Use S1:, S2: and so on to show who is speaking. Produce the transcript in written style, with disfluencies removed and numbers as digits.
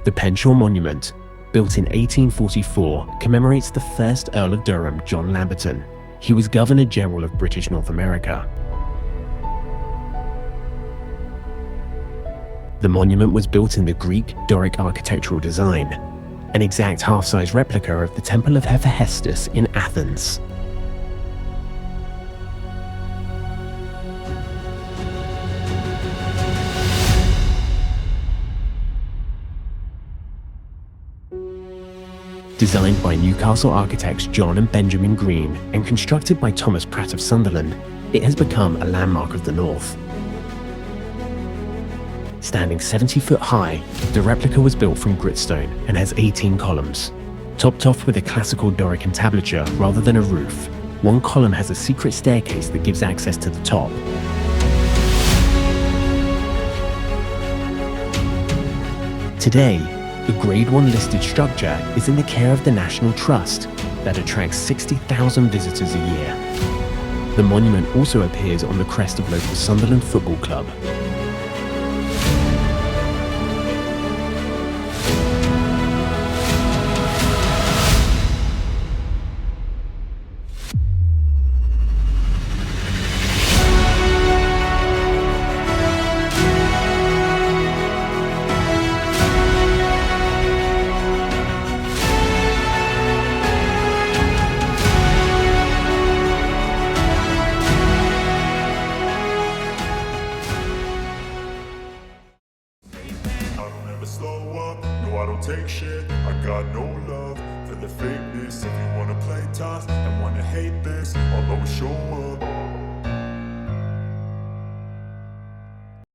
S1: The Penshaw Monument, built in 1844, commemorates the first Earl of Durham, John Lambton. He was Governor General of British North America. The monument was built in the Greek Doric architectural design, an exact half-size replica of the Temple of Hephaestus in Athens. Designed by Newcastle architects John and Benjamin Green and constructed by Thomas Pratt of Sunderland, it has become a landmark of the North. Standing 70 foot high, the replica was built from gritstone and has 18 columns. Topped off with a classical Doric entablature rather than a roof, one column has a secret staircase that gives access to the top. Today, the Grade 1 listed structure is in the care of the National Trust that attracts 60,000 visitors a year. The monument also appears on the crest of local Sunderland Football Club.
S2: I don't take shit, I got no love for the fakeness. If you wanna play tough and wanna hate this, I'll always show